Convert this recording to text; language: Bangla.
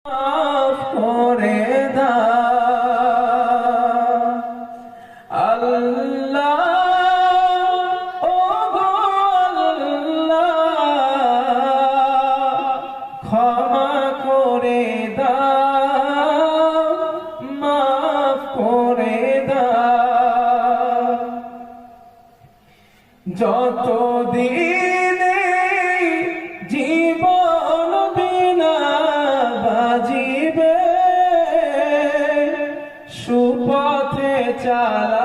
মাফ করে দাও আল্লাহ, ও গো আল্লাহ, ক্ষমা করে দাও, মাফ করে দাও। যতদিন জীবন বিনা বাজিবে, সুপথে চালা